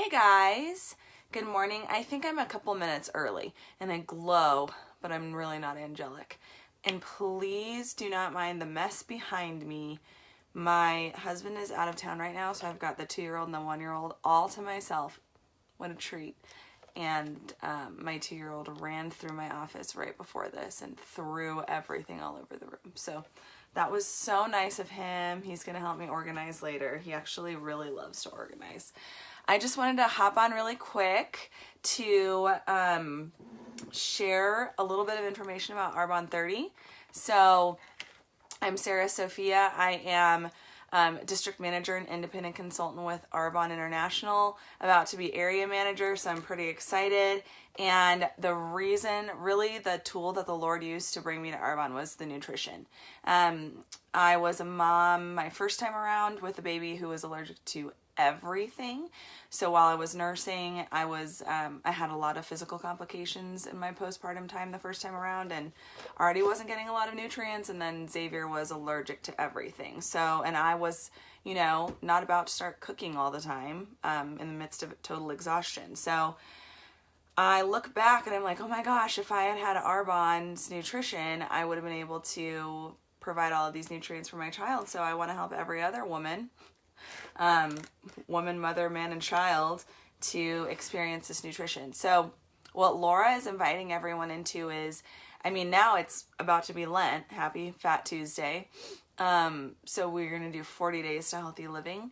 guys, good morning. I think I'm a couple minutes early and I glow, but I'm really not angelic. And please do not mind the mess behind me. My husband is out of town right now, so I've got the 2-year-old and the 1-year-old all to myself. What a treat. And my 2-year-old ran through my office right before this and threw everything all over the room. So that was so nice of him. He's going to help me organize later. He actually really loves to organize. I just wanted to hop on really quick to share a little bit of information about Arbonne 30. So I'm Sarah Sophia. I am district manager and independent consultant with Arbonne International, about to be area manager, so I'm pretty excited. And the reason, really the tool that the Lord used to bring me to Arbonne was the nutrition. I was a mom my first time around with a baby who was allergic to everything. So while I was nursing, I had a lot of physical complications in my postpartum time the first time around, and already wasn't getting a lot of nutrients, and then Xavier was allergic to everything. So, and I was, not about to start cooking all the time in the midst of total exhaustion. So I look back and I'm like, oh my gosh, if I had had Arbonne's nutrition, I would have been able to provide all of these nutrients for my child. So I want to help every other woman, mother, man, and child to experience this nutrition. So what Laura is inviting everyone into is, now it's about to be Lent. Happy Fat Tuesday. So we're going to do 40 days to healthy living.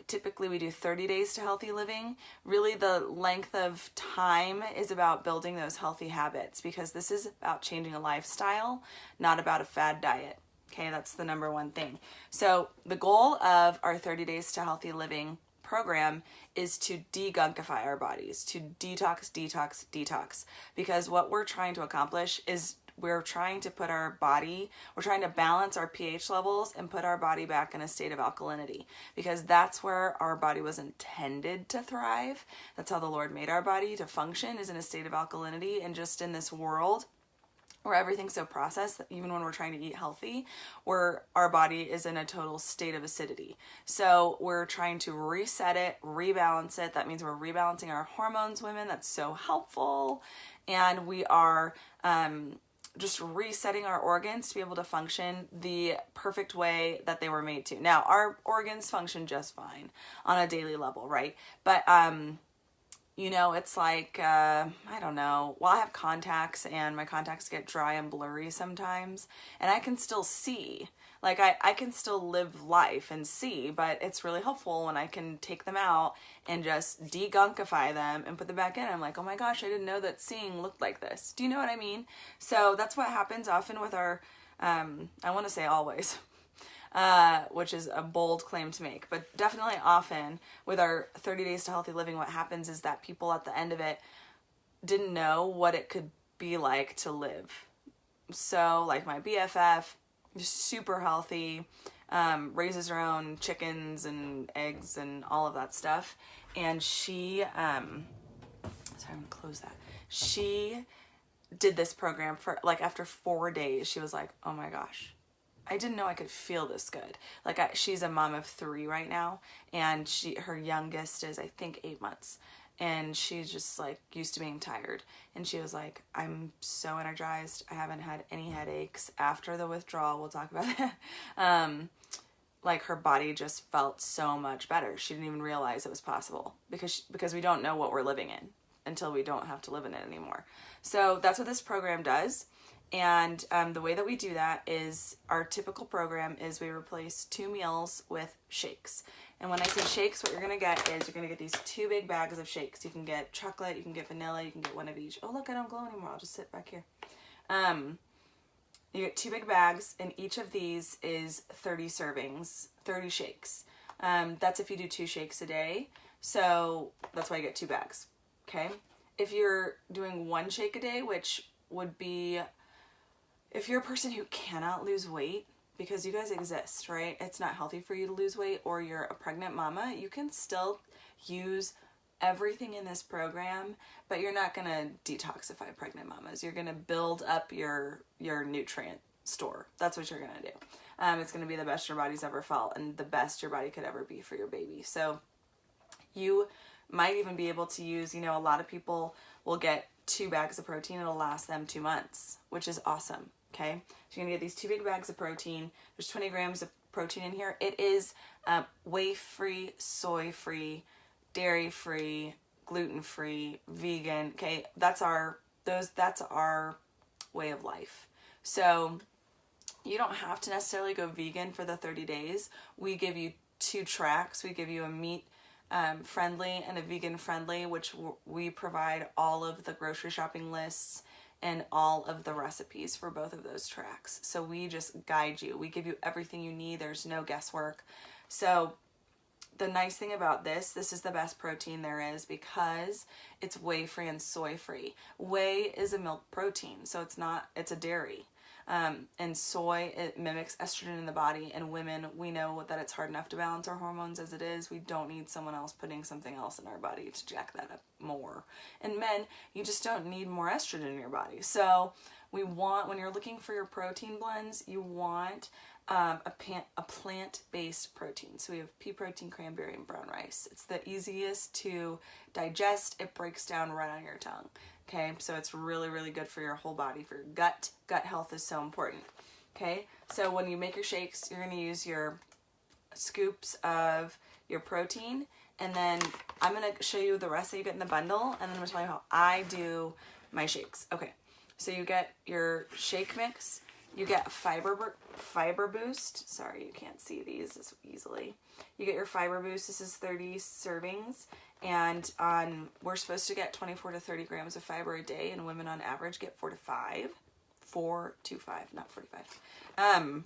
Typically we do 30 days to healthy living. Really the length of time is about building those healthy habits, because this is about changing a lifestyle, not about a fad diet. Okay, that's the number one thing. So the goal of our 30 days to healthy living program is to de-gunkify our bodies, to detox, because what we're trying to accomplish is we're trying to balance our pH levels and put our body back in a state of alkalinity, because that's where our body was intended to thrive. That's how the Lord made our body to function, is in a state of alkalinity. And just in this world where everything's so processed that even when we're trying to eat healthy, where our body is in a total state of acidity. So we're trying to reset it, rebalance it. That means we're rebalancing our hormones, women. That's so helpful. And we are just resetting our organs to be able to function the perfect way that they were made to. Now, our organs function just fine on a daily level, right? But it's like, I don't know. Well, I have contacts and my contacts get dry and blurry sometimes, and I can still see. Like I can still live life and see, but it's really helpful when I can take them out and just de-gunkify them and put them back in. I'm like, oh my gosh, I didn't know that seeing looked like this. Do you know what I mean? So that's what happens often with our, I want to say always, which is a bold claim to make, but definitely often with our 30 days to healthy living, what happens is that people at the end of it didn't know what it could be like to live. So like my BFF, just super healthy, raises her own chickens and eggs and all of that stuff. And she, sorry, I'm gonna close that. She did this program for after 4 days, she was like, oh my gosh, I didn't know I could feel this good. She's a mom of 3 right now, and her youngest is, I think, 8 months. And she's just used to being tired. And she was like, I'm so energized. I haven't had any headaches after the withdrawal. We'll talk about that. Her body just felt so much better. She didn't even realize it was possible, because we don't know what we're living in until we don't have to live in it anymore. So that's what this program does. And the way that we do that is, our typical program is we replace 2 meals with shakes. And when I say shakes, what you're going to get is you're going to get these 2 big bags of shakes. You can get chocolate, you can get vanilla, you can get one of each. Oh, look, I don't glow anymore. I'll just sit back here. You get 2 big bags, and each of these is 30 servings, 30 shakes. That's if you do 2 shakes a day. So that's why you get 2 bags. Okay. If you're doing 1 shake a day, which would be, if you're a person who cannot lose weight, because you guys exist, right? It's not healthy for you to lose weight, or you're a pregnant mama, you can still use everything in this program, but you're not going to detoxify pregnant mamas. You're going to build up your nutrient store. That's what you're going to do. It's going to be the best your body's ever felt, and the best your body could ever be for your baby. So you might even be able to use, you know, a lot of people will get 2 bags of protein. It'll last them 2 months, which is awesome. Okay. So you're going to get these 2 big bags of protein. There's 20 grams of protein in here. It is whey-free, soy-free, dairy-free, gluten-free, vegan. Okay. That's our way of life. So you don't have to necessarily go vegan for the 30 days. We give you 2 tracks. We give you a meat friendly and a vegan friendly, which we provide all of the grocery shopping lists and all of the recipes for both of those tracks. So we just guide you. We give you everything you need. There's no guesswork. So the nice thing about this is the best protein there is because it's whey free and soy free. Whey is a milk protein, so it's a dairy. And soy, it mimics estrogen in the body. And women, we know that it's hard enough to balance our hormones as it is. We don't need someone else putting something else in our body to jack that up more. And men, you just don't need more estrogen in your body. So we want, when you're looking for your protein blends, you want a plant-based protein. So we have pea protein, cranberry, and brown rice. It's the easiest to digest. It breaks down right on your tongue. Okay, so it's really, really good for your whole body, for your gut. Gut health is so important. Okay, so when you make your shakes, you're going to use your scoops of your protein, and then I'm going to show you the rest that you get in the bundle, and then I'm going to tell you how I do my shakes. Okay, so you get your shake mix. You get fiber boost. Sorry, you can't see these as easily. You get your fiber boost. This is 30 servings, and we're supposed to get 24 to 30 grams of fiber a day, and women on average get 4 to 5, not 45.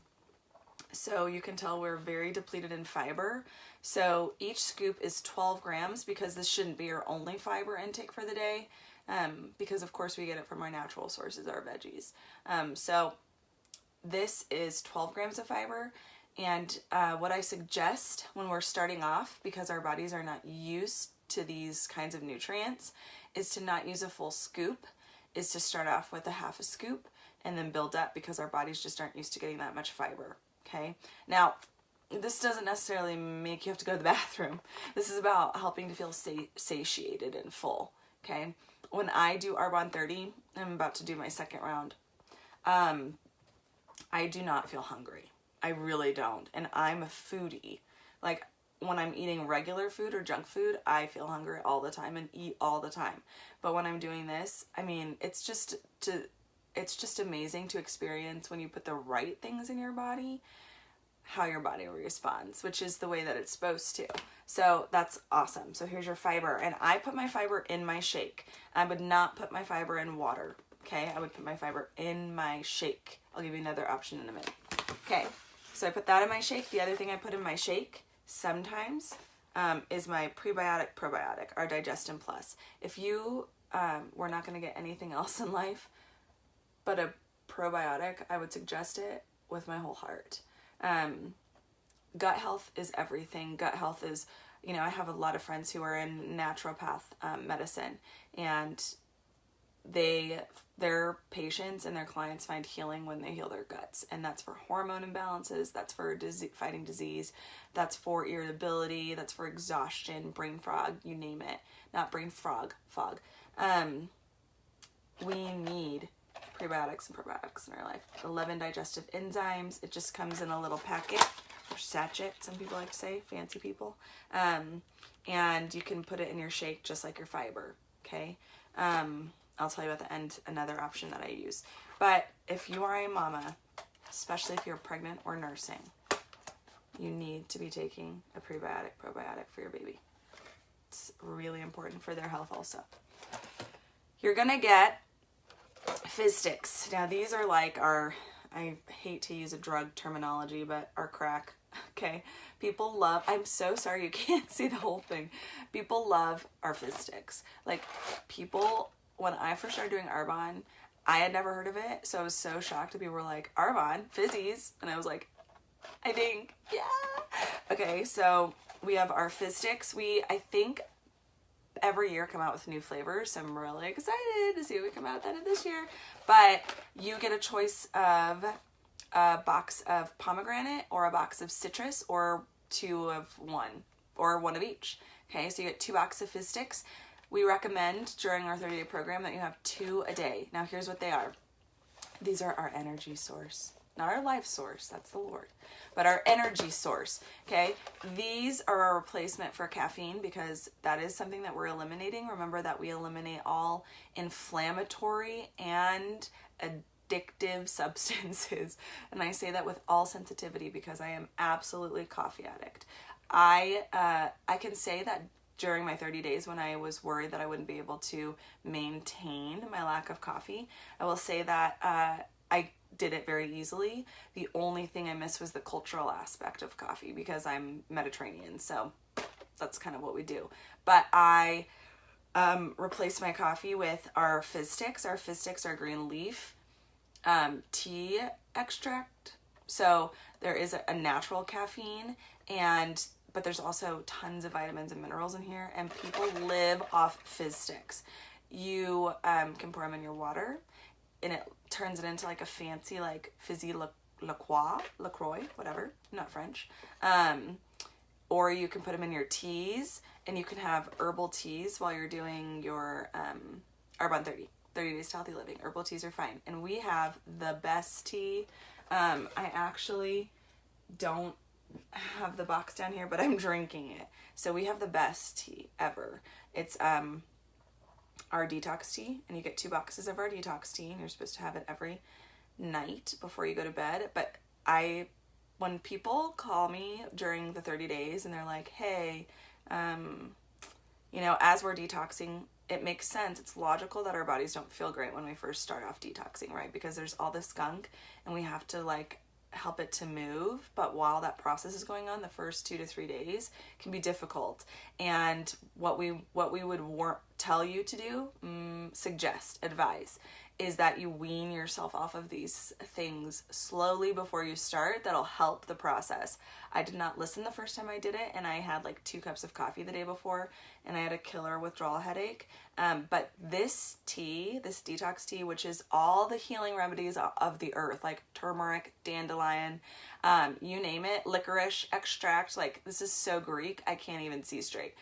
So you can tell we're very depleted in fiber. So each scoop is 12 grams because this shouldn't be your only fiber intake for the day, because of course we get it from our natural sources, our veggies. So this is 12 grams of fiber, and what I suggest when we're starting off, because our bodies are not used to these kinds of nutrients, is to not use a full scoop, is to start off with a half a scoop and then build up, because our bodies just aren't used to getting that much fiber. Okay, now this doesn't necessarily make you have to go to the bathroom. This is about helping to feel satiated and full. Okay, when I do Arbonne 30, I'm about to do my second round, I do not feel hungry. I really don't. And I'm a foodie. Like, when I'm eating regular food or junk food, I feel hungry all the time and eat all the time. But when I'm doing this, I mean, it's just amazing to experience when you put the right things in your body, how your body responds, which is the way that it's supposed to. So that's awesome. So here's your fiber. And I put my fiber in my shake. I would not put my fiber in water. Okay, I would put my fiber in my shake. I'll give you another option in a minute. Okay, so I put that in my shake. The other thing I put in my shake sometimes is my probiotic, our Digestin Plus. If you were not going to get anything else in life but a probiotic, I would suggest it with my whole heart. Gut health is everything. Gut health is, you know, I have a lot of friends who are in naturopath medicine, and their patients and their clients find healing when they heal their guts, and that's for hormone imbalances, that's for fighting disease, that's for irritability, that's for exhaustion, brain fog, you name it. Not brain fog. We need prebiotics and probiotics in our life. 11 digestive enzymes. It just comes in a little packet, or sachet, some people like to say, fancy people. And you can put it in your shake just like your fiber. Okay. I'll tell you at the end another option that I use. But if you are a mama, especially if you're pregnant or nursing, you need to be taking a probiotic for your baby. It's really important for their health also. You're gonna get fizz sticks. Now these are like our, I hate to use a drug terminology, but our crack. Okay, people love, I'm so sorry you can't see the whole thing. People love our fizz sticks. Like, people, when I first started doing Arbonne, I had never heard of it, so I was so shocked that people were like, Arbonne, fizzies, and I was like, I think, yeah. Okay, so we have our fizz sticks. I think every year come out with new flavors, so I'm really excited to see what we come out with this year. But you get a choice of a box of pomegranate or a box of citrus, or 2 of one, or 1 of each. Okay, so you get 2 boxes of fizz sticks. We recommend during our 30-day program that you have 2 a day. Now here's what they are. These are our energy source. Not our life source, that's the Lord, but our energy source, okay? These are a replacement for caffeine because that is something that we're eliminating. Remember that we eliminate all inflammatory and addictive substances. And I say that with all sensitivity because I am absolutely a coffee addict. I can say that during my 30 days when I was worried that I wouldn't be able to maintain my lack of coffee, I will say that I did it very easily. The only thing I missed was the cultural aspect of coffee because I'm Mediterranean, so that's kind of what we do. But I replaced my coffee with our fizz sticks. Our fizz sticks are green leaf tea extract. So there is a natural caffeine, but there's also tons of vitamins and minerals in here, and people live off fizz sticks. You can pour them in your water, and it turns it into like a fancy like fizzy LaCroix, whatever, not French. Or you can put them in your teas, and you can have herbal teas while you're doing your Arbonne 30 Days to Healthy Living. Herbal teas are fine. And we have the best tea. I actually don't have the box down here, but I'm drinking it. So we have the best tea ever. It's our detox tea, and you get 2 boxes of our detox tea, and you're supposed to have it every night before you go to bed. But when people call me during the 30 days and they're like, hey, as we're detoxing, it makes sense. It's logical that our bodies don't feel great when we first start off detoxing, right? Because there's all this gunk and we have to like help it to move. But while that process is going on, the first 2 to 3 days can be difficult. And what we would tell you to do, suggest, advise, is that you wean yourself off of these things slowly before you start. That'll help the process. I did not listen the first time I did it, and I had like 2 cups of coffee the day before, and I had a killer withdrawal headache. But this tea, this detox tea, which is all the healing remedies of the earth, like turmeric, dandelion, you name it, licorice extract, like this is so Greek, I can't even see straight.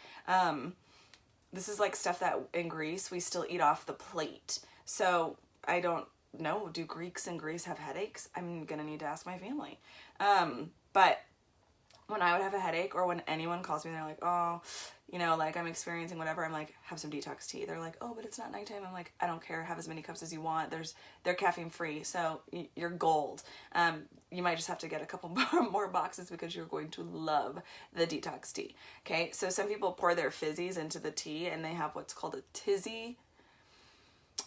This is like stuff that in Greece we still eat off the plate. So I don't know, do Greeks in Greece have headaches? I'm gonna need to ask my family. But when I would have a headache, or when anyone calls me and they're like, oh, like I'm experiencing whatever, I'm like, have some detox tea. They're like, oh, but it's not nighttime. I'm like, I don't care, have as many cups as you want. They're caffeine free, so you're gold. You might just have to get a couple more boxes because you're going to love the detox tea. Okay, so some people pour their fizzies into the tea and they have what's called a tizzy.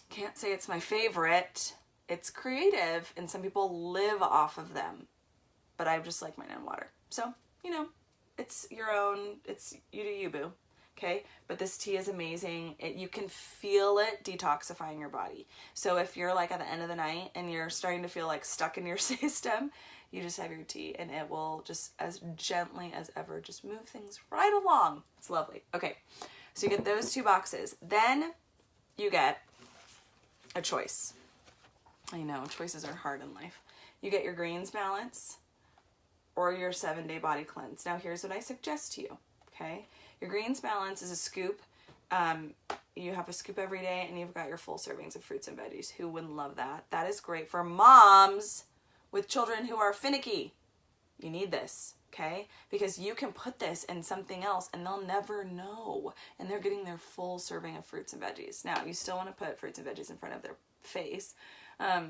Can't say it's my favorite. It's creative, and some people live off of them, but I just like mine in water. So, it's your own, it's you do you, boo. Okay, but this tea is amazing. You can feel it detoxifying your body. So if you're like at the end of the night and you're starting to feel like stuck in your system, you just have your tea and it will just as gently as ever just move things right along. It's lovely. Okay, so you get those 2 boxes. Then you get a choice. I know, choices are hard in life. You get your greens balance or your 7-day body cleanse. Now here's what I suggest to you, okay? Your greens balance is a scoop. You have a scoop every day and you've got your full servings of fruits and veggies. Who wouldn't love that? That is great for moms with children who are finicky. You need this, okay? Because you can put this in something else and they'll never know. And they're getting their full serving of fruits and veggies. Now, you still want to put fruits and veggies in front of their face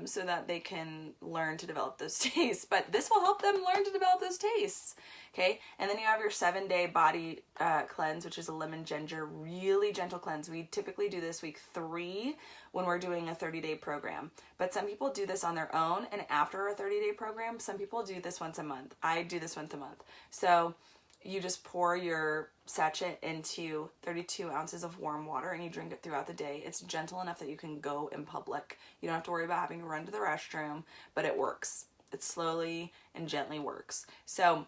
so that they can learn to develop those tastes. But this will help them learn to develop those tastes, okay? And then you have your 7-day body cleanse, which is a lemon ginger, really gentle cleanse. We typically do this week 3 when we're doing a 30-day program. But some people do this on their own, and after a 30-day program, some people do this once a month. I do this once a month. So you just pour your sachet into 32 ounces of warm water and you drink it throughout the day. It's gentle enough that you can go in public. You don't have to worry about having to run to the restroom, but it works. It slowly and gently works. So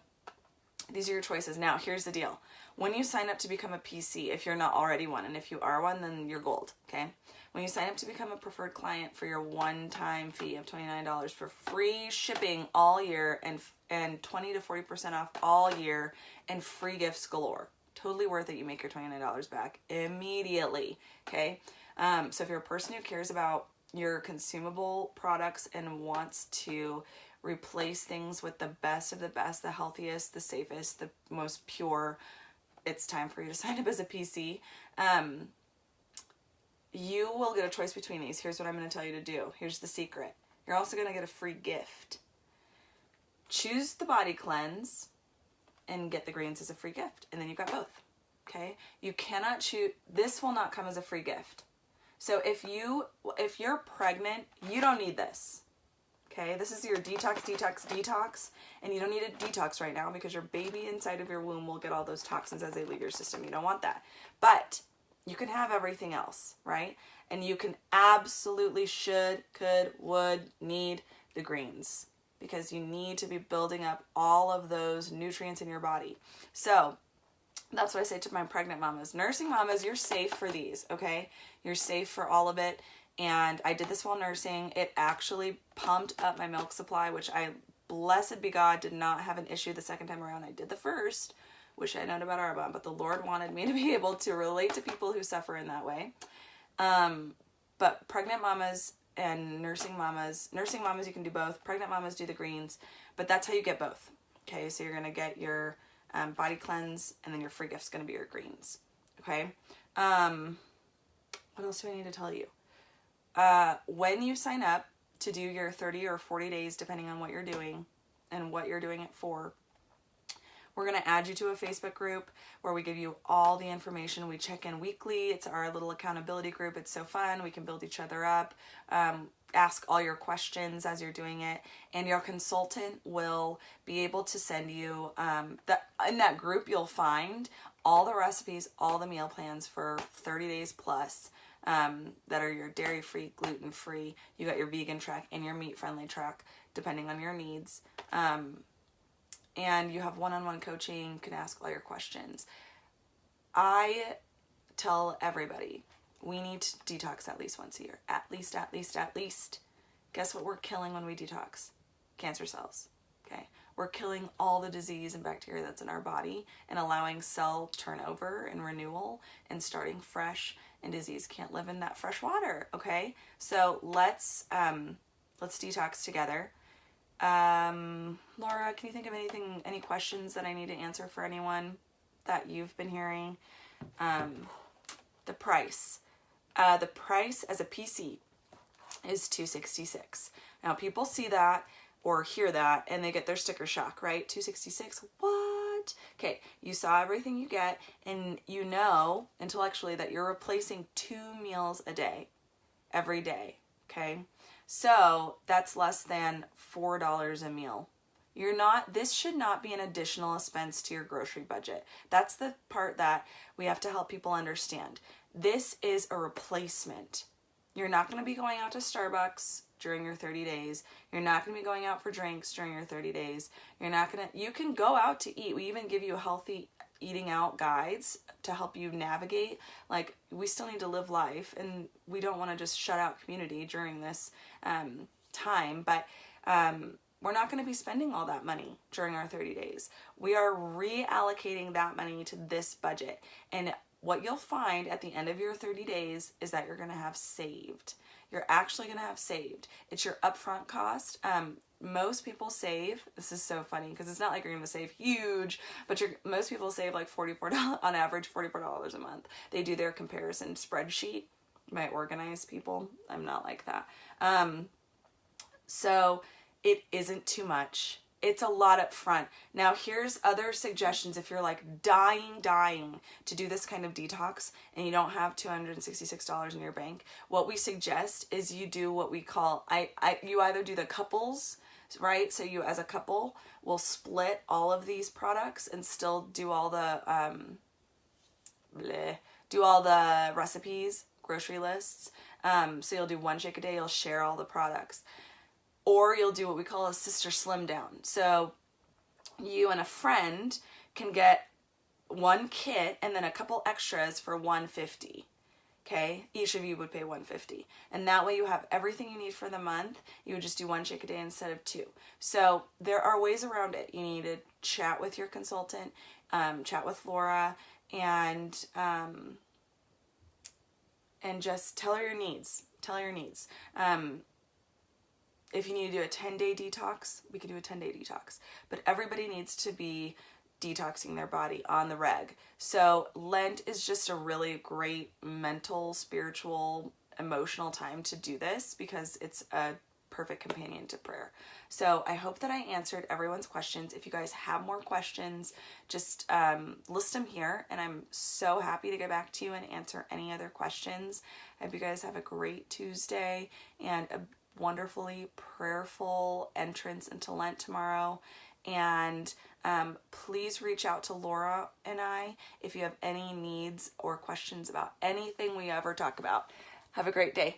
these are your choices. Now, here's the deal. When you sign up to become a PC, if you're not already one, and if you are one, then you're gold, okay? When you sign up to become a preferred client for your one-time fee of $29 for free shipping all year and 20 to 40% off all year and free gifts galore, Totally worth it. You make your $29 back immediately. Okay. So if you're a person who cares about your consumable products and wants to replace things with the best of the best, the healthiest, the safest, the most pure, it's time for you to sign up as a PC. You will get a choice between these. Here's what I'm going to tell you to do. Here's the secret. You're also going to get a free gift. Choose the body cleanse and get the greens as a free gift. And then you've got both. Okay? You cannot choose. This will not come as a free gift. So if you're pregnant, you don't need this. Okay? This is your detox, and you don't need a detox right now because your baby inside of your womb will get all those toxins as they leave your system. You don't want that. But you can have everything else, right? And you can absolutely should, could, would, need the greens because you need to be building up all of those nutrients in your body. So that's what I say to my pregnant mamas. Nursing mamas, you're safe for these, okay? You're safe for all of it. And I did this while nursing. It actually pumped up my milk supply, which I, blessed be God, did not have an issue the second time around. I did the first. Wish I had known about Arbonne, but the Lord wanted me to be able to relate to people who suffer in that way. But pregnant mamas and nursing mamas you can do both. Pregnant mamas do the greens, but that's how you get both. Okay, so you're gonna get your body cleanse, and then your free gift's gonna be your greens. Okay. What else do I need to tell you? When you sign up to do your 30 or 40 days, depending on what you're doing and what you're doing it for, we're going to add you to a Facebook group where we give you all the information. We check in weekly. It's our little accountability group. It's so fun. We can build each other up, ask all your questions as you're doing it, and your consultant will be able to send you, in that group you'll find all the recipes, all the meal plans for 30 days plus, that are your dairy-free, gluten-free. You got your vegan track and your meat-friendly track, depending on your needs. And you have one-on-one coaching. You can ask all your questions. I tell everybody, we need to detox at least once a year. At least. Guess what we're killing when we detox? Cancer cells. Okay? We're killing all the disease and bacteria that's in our body and allowing cell turnover and renewal and starting fresh, and disease can't live in that fresh water, okay? So let's detox together. Laura, can you think of any questions that I need to answer for anyone that you've been hearing? The price as a PC is $266. Now people see that or hear that and they get their sticker shock, right? $266, what? Okay, you saw everything you get, and you know intellectually that you're replacing 2 meals a day, every day, okay? So that's less than $4 a meal. This should not be an additional expense to your grocery budget. That's the part that we have to help people understand. This is a replacement. You're not going to be going out to Starbucks during your 30 days. You're not going to be going out for drinks during your 30 days. You can go out to eat. We even give you healthy eating out guides to help you navigate. Like, we still need to live life, and we don't want to just shut out community during this time, but we're not going to be spending all that money during our 30 days. We are reallocating that money to this budget, and what you'll find at the end of your 30 days is that you're going to have saved. You're actually going to have saved. It's your upfront cost. Most people save, this is so funny because it's not like you're going to save huge, but most people save like $44, on average $44 a month. They do their comparison spreadsheet. My organized people, I'm not like that. So it isn't too much. It's a lot up front. Now here's other suggestions if you're like dying to do this kind of detox and you don't have $266 in your bank. What we suggest is you do what we call, you either do the couples, right? So you as a couple will split all of these products and still do all the, recipes, grocery lists. So you'll do one shake a day, you'll share all the products. Or you'll do what we call a sister slim down. So you and a friend can get one kit and then a couple extras for $150. Okay, each of you would pay $150, and that way you have everything you need for the month. You would just do one shake a day instead of 2. So there are ways around it. You need to chat with your consultant, chat with Laura, and just tell her your needs. Tell her your needs. If you need to do a 10-day detox, we can do a 10-day detox. But everybody needs to be detoxing their body on the reg. So Lent is just a really great mental, spiritual, emotional time to do this because it's a perfect companion to prayer. So I hope that I answered everyone's questions. If you guys have more questions, just list them here, and I'm so happy to get back to you and answer any other questions. I hope you guys have a great Tuesday and a wonderfully prayerful entrance into Lent tomorrow. And please reach out to Laura and I if you have any needs or questions about anything we ever talk about. Have a great day.